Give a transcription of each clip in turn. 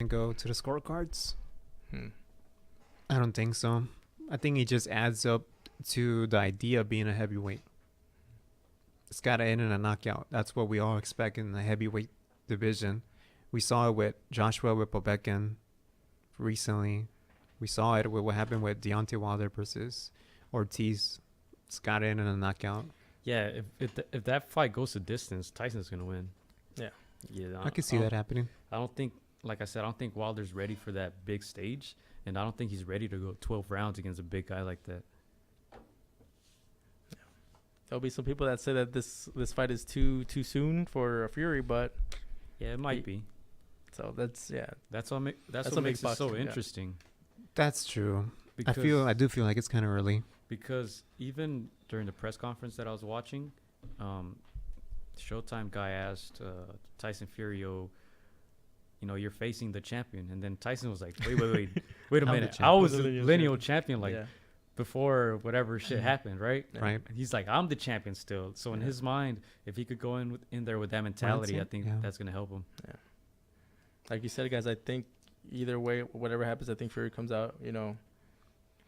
go to the scorecards? Hmm. I don't think so. I think it just adds up to the idea of being a heavyweight. It's got to end in a knockout. That's what we all expect in the heavyweight division. We saw it with Joshua with Povetkin recently. We saw it with what happened with Deontay Wilder versus Ortiz. It's got to end in a knockout. Yeah, if that fight goes to distance, Tyson's gonna win. Yeah. Yeah, I can see that happening. I don't think, like I said, I don't think Wilder's ready for that big stage, and I don't think he's ready to go 12 rounds against a big guy like that. There'll be some people that say that this fight is too soon for Fury, but Yeah, it might be. so that's That's what That's what what makes makes it so boxing, yeah. interesting. That's true. Because, I do feel like it's kind of early. because even during the press conference that I was watching, Showtime guy asked Tyson Fury, you're facing the champion, and then Tyson was like, wait a I'm the minute, I champion. was the Lineal lineal champion, yeah. before whatever shit happened, right? Yeah. Right. He's like, I'm the champion still. So in Yeah. his mind, if he could go in there with that mentality, I think yeah. that's gonna help him. Like you said, guys, I think either way, whatever happens, I think Fury comes out,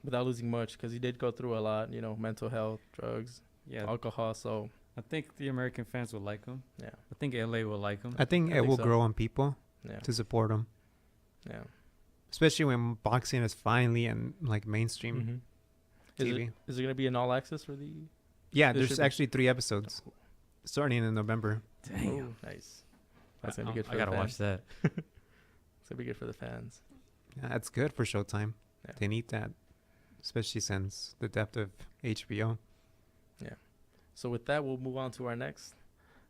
without losing much, because he did go through a lot, mental health, drugs, Yeah, alcohol. So I think the American fans will like him. yeah, I think LA will like him. I think I it think will so. grow on people yeah, to support him, yeah. especially when boxing is finally in like mainstream Mm-hmm. TV. Is it gonna be an all access for the? Yeah, There there's should be. actually 3 episodes starting in November. Damn, nice. That's gonna be good for I gotta the watch fans. that. It's gonna be good for the fans. Yeah, that's good for Showtime. Yeah. They need that, especially since the depth of HBO. So with that, we'll move on to our next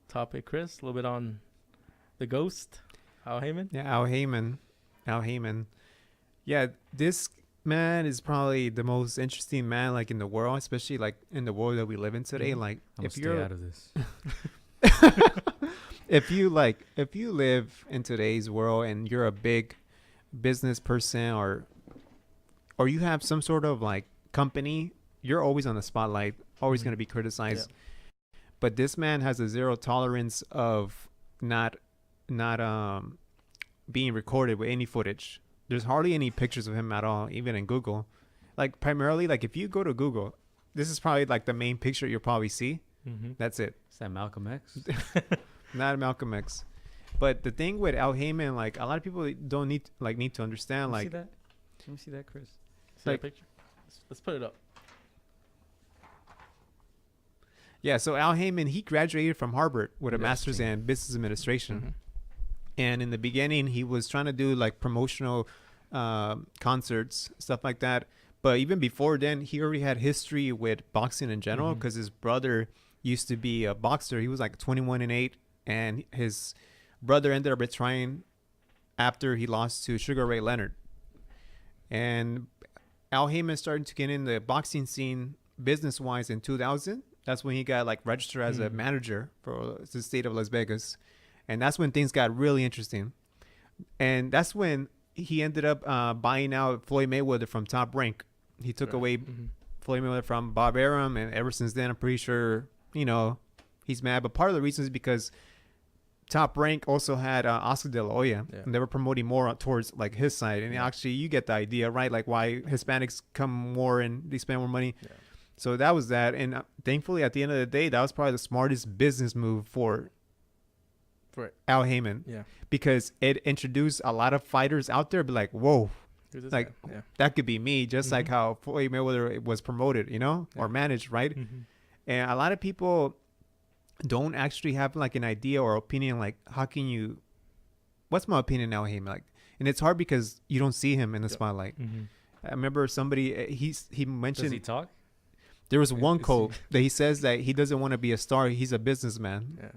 topic, Chris. A little bit on the Ghost, Al Heyman. Yeah, Al Heyman. Yeah, this man is probably the most interesting man like in the world, especially like in the world that we live in today. Mhm. Like I'm if gonna you're stay out of this. if you live in today's world and you're a big business person or you have some sort of like company, you're always on the spotlight, always Mhm. going to be criticized. But this man has a zero tolerance of not being recorded with any footage. There's hardly any pictures of him at all, even in Google. Like primarily, like if you go to Google, this is probably like the main picture you'll probably see. Mm-hmm. That's it. Is that Malcolm X? Not Malcolm X. But the thing with Al Heyman, like a lot of people don't need to understand, Let me like see that. Let me see that, Chris. See Like- that picture? Let's put it up. yeah. So Al Heyman, he graduated from Harvard with a master's Interesting. in business administration. Mhm. And in the beginning, he was trying to do like promotional concerts, stuff like that. But even before then, he already had history with boxing in general Mhm. because his brother used to be a boxer. He was like 21-8, and his brother ended up retiring after he lost to Sugar Ray Leonard. And Al Heyman started to get in the boxing scene business-wise in 2000. That's when he got like registered as a Mhm. manager for the state of Las Vegas. And that's when things got really interesting. And that's when he ended up buying out Floyd Mayweather from Top Rank. He took Right. away Mhm. Floyd Mayweather from Bob Arum, and ever since then, I'm pretty sure, he's mad. But part of the reason is because Top Rank also had Oscar De La Hoya, Yeah. and they were promoting more towards like his side. And Yeah. actually, you get the idea, right? Like why Hispanics come more and they spend more money. Yeah. So that was that. And thankfully, at the end of the day, that was probably the smartest business move for Al Heyman, Yeah. because it introduced a lot of fighters out there, be like, whoa, Who's this like, guy? Yeah. that could be me, just like Mhm. how Floyd Mayweather was promoted, Yeah. or managed, right? Mm-hmm. And a lot of people don't actually have like an idea or opinion, like how can you, what's my opinion now, Heyman? Like, and it's hard because you don't see him in the Yep. spotlight. Mm-hmm. I remember somebody, he Does he mentioned, talk? there was one is he- quote that he says that he doesn't want to be a star, he's a businessman. Yeah.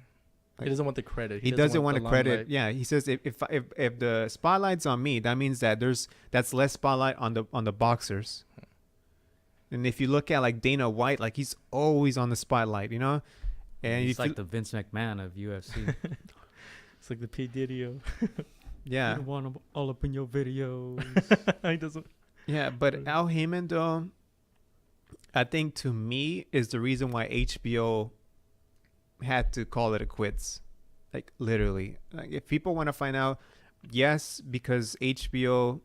Like- He doesn't want the credit. He doesn't want the to credit. limelight. Yeah, he says if the spotlight's on me, that means that that's less spotlight on the boxers. And if you look at like Dana White, like he's always on the spotlight, And He's if like you, the Vince McMahon of UFC. It's like the P Diddy. yeah, You don't want 'em all up in your videos. He doesn't. yeah. But Al Heyman, though, I think to me is the reason why HBO had to call it a quits. Like literally, like if people want to find out yes, because HBO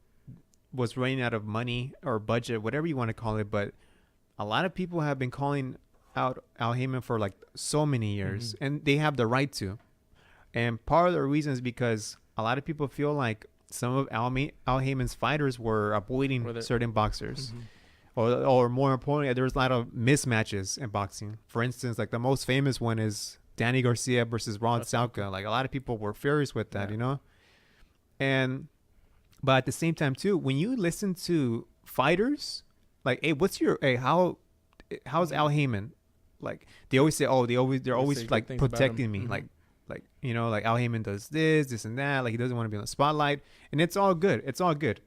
was running out of money or budget, whatever you want to call it, but a lot of people have been calling out Al Heyman for like so many years, and they have the right to. And part of the reason is because a lot of people feel like some of Al Heyman's fighters were avoiding certain boxers. Or more importantly, there's a lot of mismatches in boxing. For instance, like the most famous one is Danny Garcia versus Ron Salka. Like a lot of people were furious with that, you know? But at the same time too, when you listen to fighters, like, hey, how's Al Heyman? Like they always say, they're always like protecting me. Like, you know, like Al Heyman does this and that. Like he doesn't want to be on the spotlight, and it's all good. It's all good.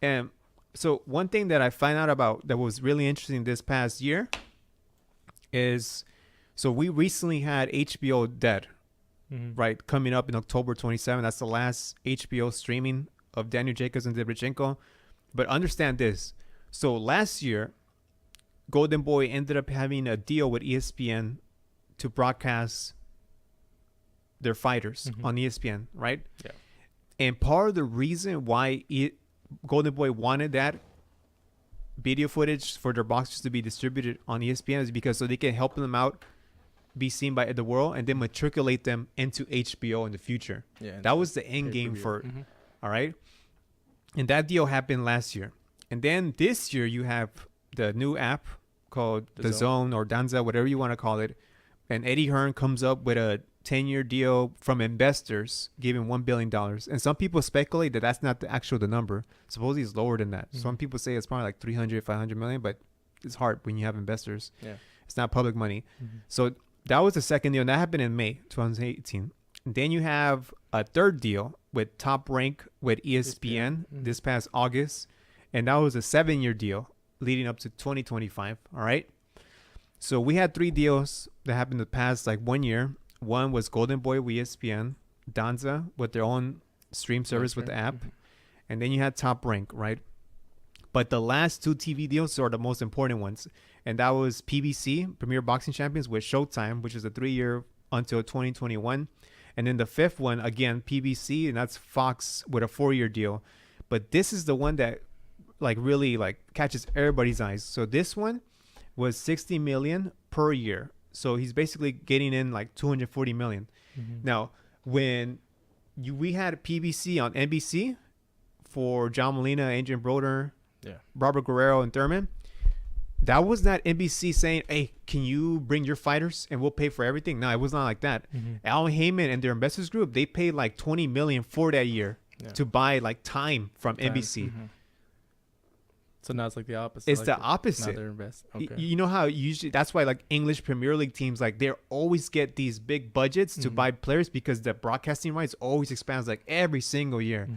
And so one thing that I find out about that was really interesting this past year is, so we recently had HBO Dead, right, coming up in October 27th. That's the last HBO streaming of Daniel Jacobs and Derevchenko. But understand this. So last year, Golden Boy ended up having a deal with ESPN to broadcast their fighters on ESPN, right? Yeah. And part of the reason why Golden Boy wanted that video footage for their boxers to be distributed on ESPN is because so they can help them out, be seen by the world, and then matriculate them into HBO in the future. Yeah, that was the end game for, all right? And that deal happened last year. And then this year you have the new app called The Zone or Danza, whatever you want to call it. And Eddie Hearn comes up with a 10-year deal from investors giving $1 billion. And some people speculate that that's not the number. Supposedly it's lower than that. Some people say it's probably like 300, 500 million, but it's hard when you have investors. Yeah. It's not public money. So that was the second deal, and that happened in May 2018. And then you have a third deal with Top Rank with ESPN this past August. And that was a 7-year deal leading up to 2025. All right. So we had 3 deals that happened the past like 1 year. One was Golden Boy with ESPN, Danza with their own stream service with the app. And then you had Top Rank, right? But the last 2 TV deals are the most important ones. And that was PBC, Premier Boxing Champions, with Showtime, which is a 3-year until 2021. And then the 5th one, again, PBC, and that's Fox with a 4-year deal. But this is the one that like really like catches everybody's eyes. So this one was 60 million per year. So he's basically getting in like 240 million. Now, when we had PBC on NBC for John Molina, Adrian Broder, Robert Guerrero, and Thurman, that was not NBC saying, hey, can you bring your fighters and we'll pay for everything? No, it was not like that. Al Heyman and their investors group, they paid like 20 million for that year to buy like time from NBC. So now it's like the opposite. It's like the opposite. Now they're okay. You know how usually that's why like English Premier League teams, like they always get these big budgets to buy players because the broadcasting rights always expands like every single year.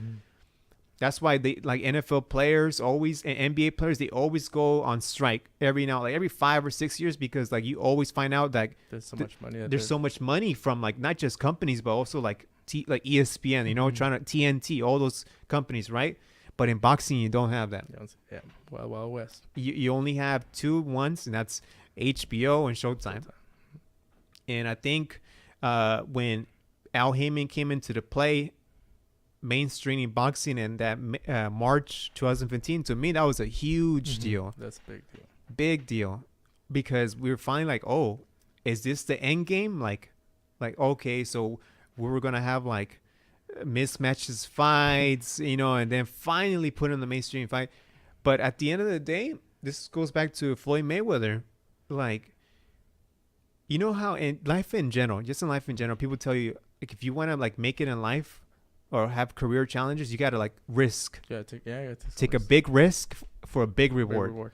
That's why they like NFL players always and NBA players, they always go on strike every 5 or 6 years because like you always find out that there's so much money. There's so much money from like not just companies but also like like ESPN, you know, trying to TNT, all those companies, right? But in boxing, you don't have that. Yeah, Wild West. You only have 2 ones, and that's HBO and Showtime. And I think when Al Heyman came into the play, mainstreaming boxing in that March 2015, to me, that was a huge deal. That's a big deal. Big deal. Because we were finally like, oh, is this the end game? Like okay, so we were going to have like mismatches fights, you know, and then finally put in the mainstream fight. But at the end of the day, this goes back to Floyd Mayweather. Like, you know how in life in general, people tell you like if you want to like make it in life or have career challenges, you got to like risk. Take a big risk for a big reward.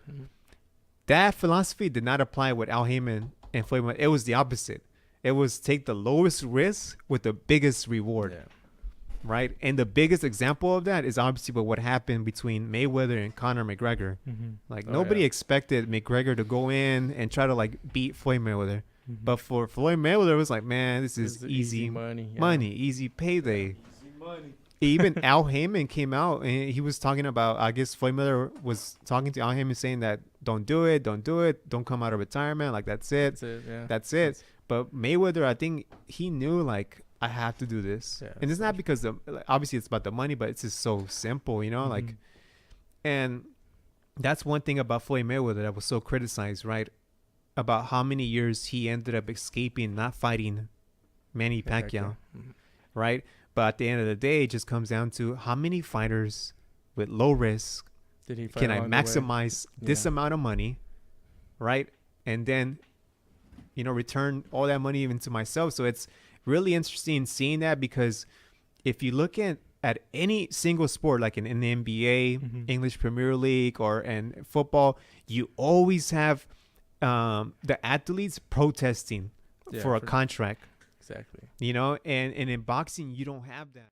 That philosophy did not apply with Al Heyman and Floyd Mayweather. It was the opposite. It was take the lowest risk with the biggest reward. Yeah. Right. And the biggest example of that is obviously what happened between Mayweather and Conor McGregor. Like nobody expected McGregor to go in and try to like beat Floyd Mayweather. But for Floyd Mayweather, it was like, man, this is easy money, easy payday. Easy money. Even Al Heyman came out and he was talking about, I guess Floyd Mayweather was talking to Al Heyman saying that don't do it, don't come out of retirement. Like that's it. That's it. But Mayweather, I think he knew like I have to do this. Yeah, And it's not because obviously it's about the money, but it's just so simple, you know, like, and that's one thing about Floyd Mayweather that was so criticized, right? About how many years he ended up escaping, not fighting Manny Pacquiao, right? But at the end of the day, it just comes down to how many fighters with low risk Did he fight can I along the way? maximize this Yeah. amount of money, right? And then, you know, return all that money even to myself. So it's really interesting seeing that, because if you look at any single sport, like in the NBA, English Premier League, or in football, you always have the athletes protesting Yeah, for a contract, Exactly. you know, and in boxing, you don't have that.